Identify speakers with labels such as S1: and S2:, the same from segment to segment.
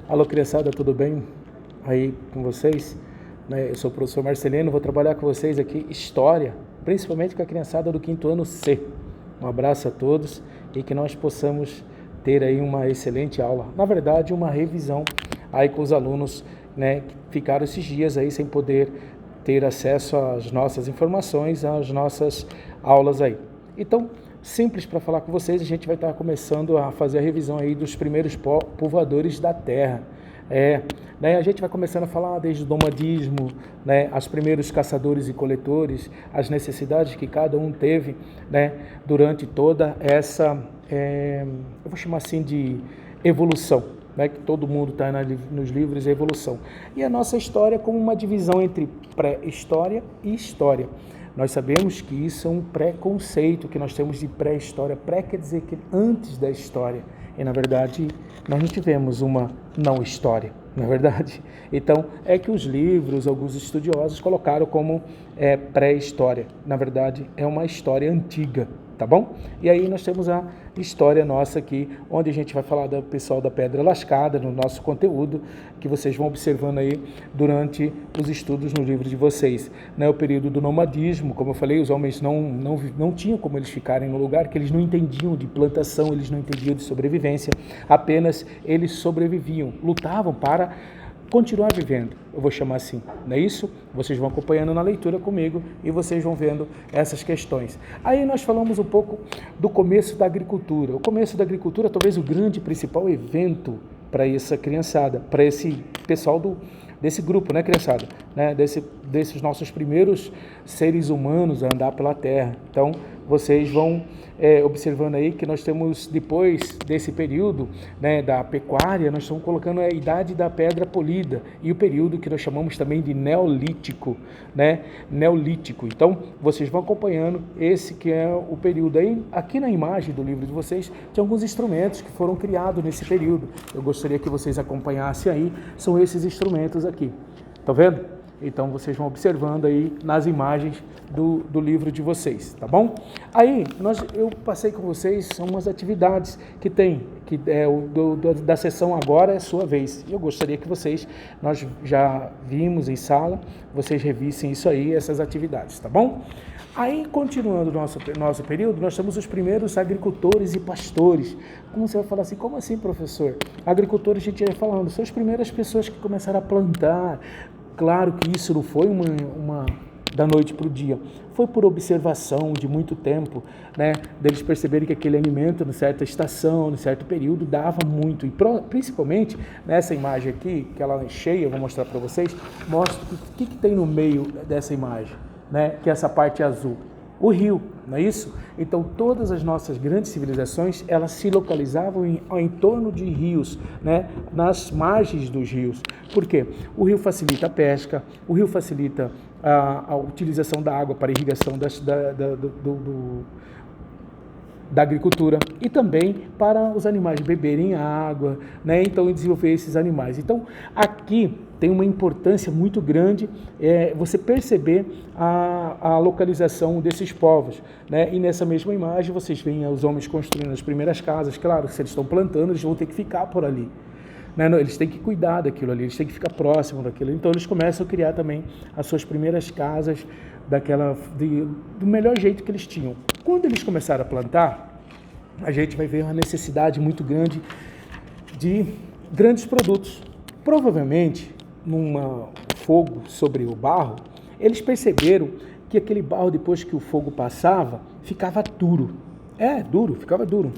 S1: Alô, criançada, tudo bem aí com vocês? Eu sou o professor Marcelino, vou trabalhar com vocês aqui História, principalmente com a criançada do 5º ano C. Um abraço a todos e que nós possamos ter aí uma excelente aula. Na verdade, uma revisão aí com os alunos, que ficaram esses dias aí sem poder ter acesso às nossas informações, às nossas aulas aí. Então, simples para falar com vocês, a gente vai estar começando a fazer a revisão aí dos primeiros povoadores da Terra. A gente vai começando a falar desde o nomadismo, os primeiros caçadores e coletores, as necessidades que cada um teve, durante toda essa, eu vou chamar assim de evolução, que todo mundo está nos livros, a evolução. E a nossa história como uma divisão entre pré-história e história. Nós sabemos que isso é um preconceito que nós temos de pré-história. Pré quer dizer que antes da história. E, na verdade, nós não tivemos uma não-história, não é verdade? Então, é que os livros, alguns estudiosos, colocaram como pré-história. Na verdade, é uma história antiga, tá bom? E aí nós temos a história nossa aqui, onde a gente vai falar do pessoal da Pedra Lascada, no nosso conteúdo, que vocês vão observando aí durante os estudos no livro de vocês. O período do nomadismo, como eu falei, os homens não tinham como eles ficarem no lugar, que eles não entendiam de plantação, eles não entendiam de sobrevivência, apenas eles sobreviviam, lutavam para continuar vivendo, eu vou chamar assim, não é isso? Vocês vão acompanhando na leitura comigo e vocês vão vendo essas questões. Aí nós falamos um pouco do começo da agricultura. O começo da agricultura, talvez o grande principal evento para essa criançada, para esse pessoal desse grupo, criançada? Desses nossos primeiros seres humanos a andar pela Terra. Então, vocês vão observando aí que nós temos, depois desse período da pecuária, nós estamos colocando a idade da pedra polida e o período que nós chamamos também de neolítico, neolítico. Então, vocês vão acompanhando esse que é o período aí. Aqui na imagem do livro de vocês, tem alguns instrumentos que foram criados nesse período. Eu gostaria que vocês acompanhassem aí, são esses instrumentos aqui. Tá vendo? Então, vocês vão observando aí nas imagens do livro de vocês, tá bom? Aí, eu passei com vocês umas atividades que tem, da sessão agora é sua vez. Eu gostaria que nós já vimos em sala, vocês revissem isso aí, essas atividades, tá bom? Aí, continuando o nosso período, nós temos os primeiros agricultores e pastores. Como você vai falar assim? Como assim, professor? Agricultores, a gente vai falando, são as primeiras pessoas que começaram a plantar. Claro que isso não foi uma da noite para o dia, foi por observação de muito tempo, deles perceberem que aquele alimento, em certa estação, em certo período, dava muito. E principalmente, nessa imagem aqui, que ela é cheia, eu vou mostrar para vocês, mostra o que tem no meio dessa imagem, que é essa parte azul. O rio, não é isso? Então, todas as nossas grandes civilizações, elas se localizavam em torno de rios, nas margens dos rios. Por quê? O rio facilita a pesca, o rio facilita a utilização da água para irrigação da agricultura e também para os animais beberem água, então desenvolver esses animais. Então, aqui tem uma importância muito grande você perceber a localização desses povos, e nessa mesma imagem vocês veem os homens construindo as primeiras casas. Claro, se eles estão plantando, eles vão ter que ficar por ali. Eles têm que cuidar daquilo ali, eles têm que ficar próximo daquilo. Então, eles começam a criar também as suas primeiras casas do melhor jeito que eles tinham. Quando eles começaram a plantar, a gente vai ver uma necessidade muito grande de grandes produtos. Provavelmente, num fogo sobre o barro, eles perceberam que aquele barro, depois que o fogo passava, ficava duro. Ficava duro.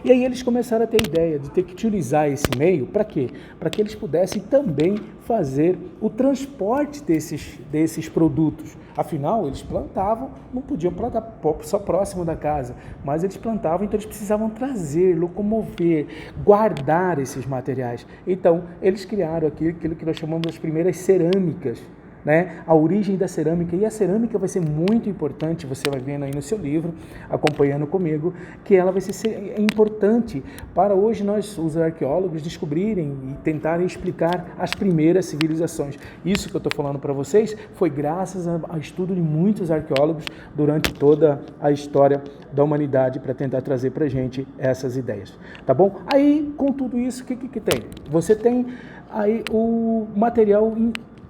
S1: E aí eles começaram a ter a ideia de ter que utilizar esse meio, para quê? Para que eles pudessem também fazer o transporte desses produtos. Afinal, eles plantavam, não podiam plantar só próximo da casa, mas eles plantavam, então eles precisavam trazer, locomover, guardar esses materiais. Então, eles criaram aquilo que nós chamamos das primeiras cerâmicas, né? A origem da cerâmica, e a cerâmica vai ser muito importante, você vai vendo aí no seu livro, acompanhando comigo, que ela vai ser importante para hoje nós, os arqueólogos, descobrirem e tentarem explicar as primeiras civilizações. Isso que eu estou falando para vocês foi graças ao estudo de muitos arqueólogos durante toda a história da humanidade para tentar trazer para a gente essas ideias, tá bom? Aí, com tudo isso, o que tem? Você tem aí o material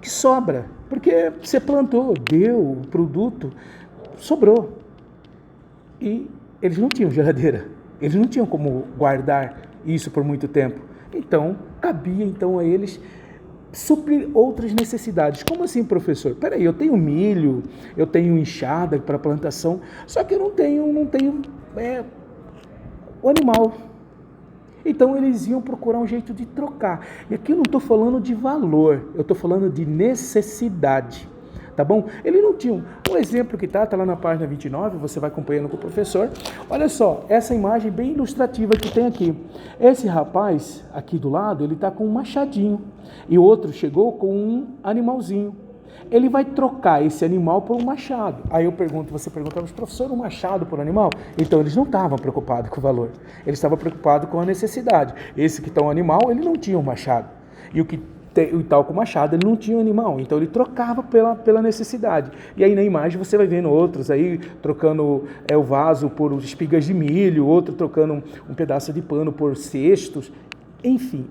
S1: que sobra, porque você plantou, deu o produto, sobrou. E eles não tinham geladeira, eles não tinham como guardar isso por muito tempo. Então, cabia então a eles suprir outras necessidades. Como assim, professor? Peraí, eu tenho milho, eu tenho enxada para plantação, só que eu não tenho o animal. Então eles iam procurar um jeito de trocar. E aqui eu não estou falando de valor, eu estou falando de necessidade. Tá bom? Ele não tinha um exemplo que está lá na página 29, você vai acompanhando com o professor. Olha só, essa imagem bem ilustrativa que tem aqui. Esse rapaz aqui do lado, ele está com um machadinho e o outro chegou com um animalzinho. Ele vai trocar esse animal por um machado. Aí você pergunta, mas professor, um machado por animal? Então eles não estavam preocupados com o valor, eles estavam preocupados com a necessidade. Esse que está um animal, ele não tinha um machado. E o tal com o machado, ele não tinha um animal, então ele trocava pela necessidade. E aí na imagem você vai vendo outros aí trocando o vaso por espigas de milho, outro trocando um pedaço de pano por cestos. Enfim,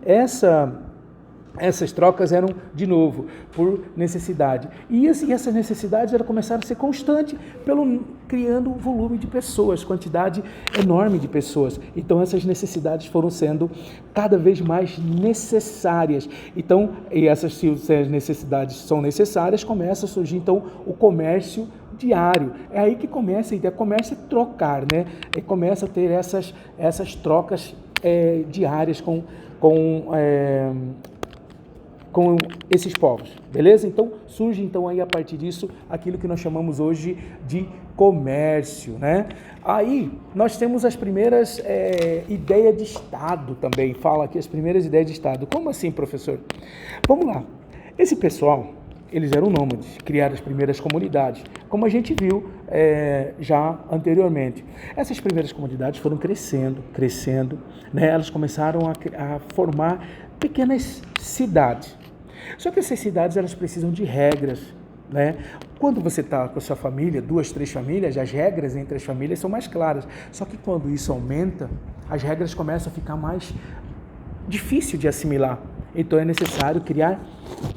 S1: essas trocas eram, de novo, por necessidade. E essas necessidades começaram a ser constantes, criando um volume de pessoas, quantidade enorme de pessoas. Então, essas necessidades foram sendo cada vez mais necessárias. Então, se as necessidades são necessárias, começa a surgir, então, o comércio diário. É aí que começa a ideia, começa a trocar, né? E começa a ter essas trocas diárias com esses povos, beleza? Então, surge então aí a partir disso aquilo que nós chamamos hoje de comércio, né? Aí, nós temos as primeiras ideias de Estado também, fala aqui as primeiras ideias de Estado. Como assim, professor? Vamos lá. Esse pessoal, eles eram nômades, criaram as primeiras comunidades, como a gente viu já anteriormente. Essas primeiras comunidades foram crescendo, né? Elas começaram a formar pequenas cidades. Só que essas cidades, elas precisam de regras, né? Quando você está com a sua família, 2, 3 famílias, as regras entre as famílias são mais claras. Só que quando isso aumenta, as regras começam a ficar mais difícil de assimilar. Então é necessário criar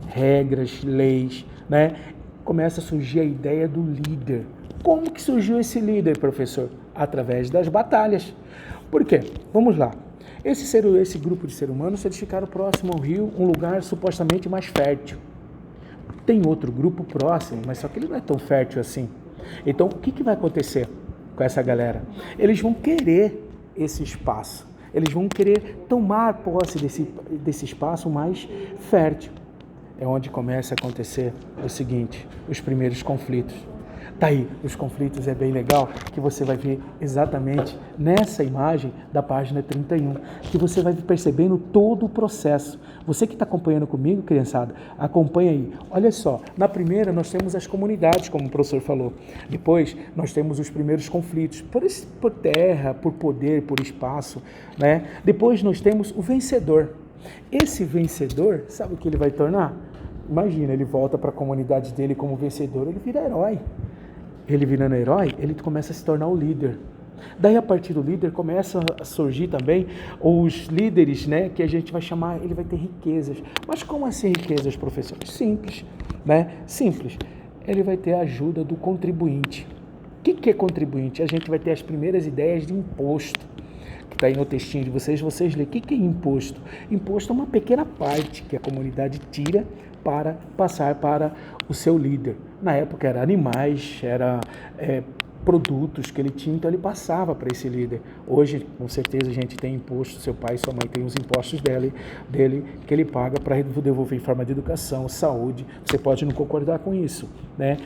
S1: regras, leis, né? Começa a surgir a ideia do líder. Como que surgiu esse líder, professor? Através das batalhas. Por quê? Vamos lá. Esse grupo de seres humanos, eles ficaram próximo ao rio, um lugar supostamente mais fértil. Tem outro grupo próximo, mas só que ele não é tão fértil assim. Então, o que vai acontecer com essa galera? Eles vão querer esse espaço. Eles vão querer tomar posse desse espaço mais fértil. É onde começa a acontecer o seguinte, os primeiros conflitos. Tá aí, os conflitos é bem legal, que você vai ver exatamente nessa imagem da página 31, que você vai percebendo todo o processo. Você que está acompanhando comigo, criançada, acompanha aí. Olha só, na primeira nós temos as comunidades, como o professor falou. Depois nós temos os primeiros conflitos, por terra, por poder, por espaço, né? Depois nós temos o vencedor. Esse vencedor, sabe o que ele vai tornar? Imagina, ele volta para a comunidade dele como vencedor, ele vira herói. Ele virando herói, ele começa a se tornar o líder. Daí, a partir do líder, começa a surgir também os líderes, né, que a gente vai chamar, ele vai ter riquezas. Mas como assim riquezas, professor? Simples, né? Simples. Ele vai ter a ajuda do contribuinte. O que é contribuinte? A gente vai ter as primeiras ideias de imposto. Que está aí no textinho de vocês lêem. O que é imposto? Imposto é uma pequena parte que a comunidade tira para passar para o seu líder. Na época era animais, era produtos que ele tinha, então ele passava para esse líder. Hoje, com certeza, a gente tem imposto, seu pai e sua mãe têm os impostos dele que ele paga para devolver em forma de educação, saúde. Você pode não concordar com isso, né?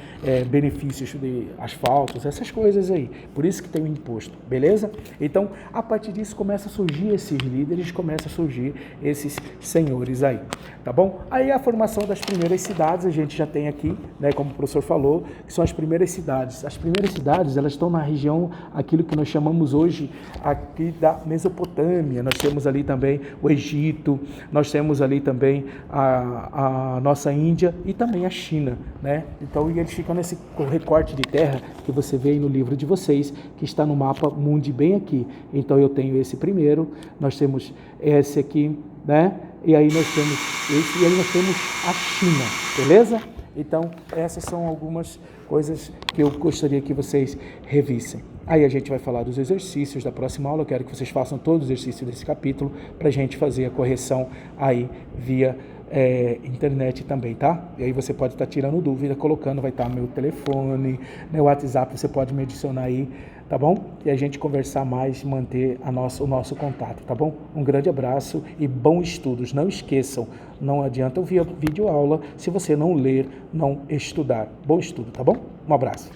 S1: Benefícios de asfaltos, essas coisas aí. Por isso que tem o imposto, beleza? Então, a partir disso, começa a surgir esses líderes, começa a surgir esses senhores aí, tá bom? Aí a formação das primeiras cidades, a gente já tem aqui, né, como o professor falou, que são as primeiras cidades. As primeiras cidades, elas estão na região, aquilo que nós chamamos hoje aqui da Mesopotâmia. Nós temos ali também o Egito, nós temos ali também a nossa Índia e também a China, né? Então, e eles ficam nesse recorte de terra que você vê aí no livro de vocês, que está no mapa mundi bem aqui. Então, eu tenho esse primeiro, nós temos esse aqui, né? E aí nós temos esse, e aí nós temos a China, beleza? Então, essas são algumas coisas que eu gostaria que vocês revissem. Aí a gente vai falar dos exercícios da próxima aula. Eu quero que vocês façam todos os exercícios desse capítulo para a gente fazer a correção aí via internet também, tá? E aí você pode estar tirando dúvida, colocando, vai estar meu telefone, meu WhatsApp, você pode me adicionar aí, tá bom? E a gente conversar mais, manter o nosso contato, tá bom? Um grande abraço e bons estudos. Não esqueçam, não adianta ouvir a videoaula se você não ler, não estudar. Bom estudo, tá bom? Um abraço.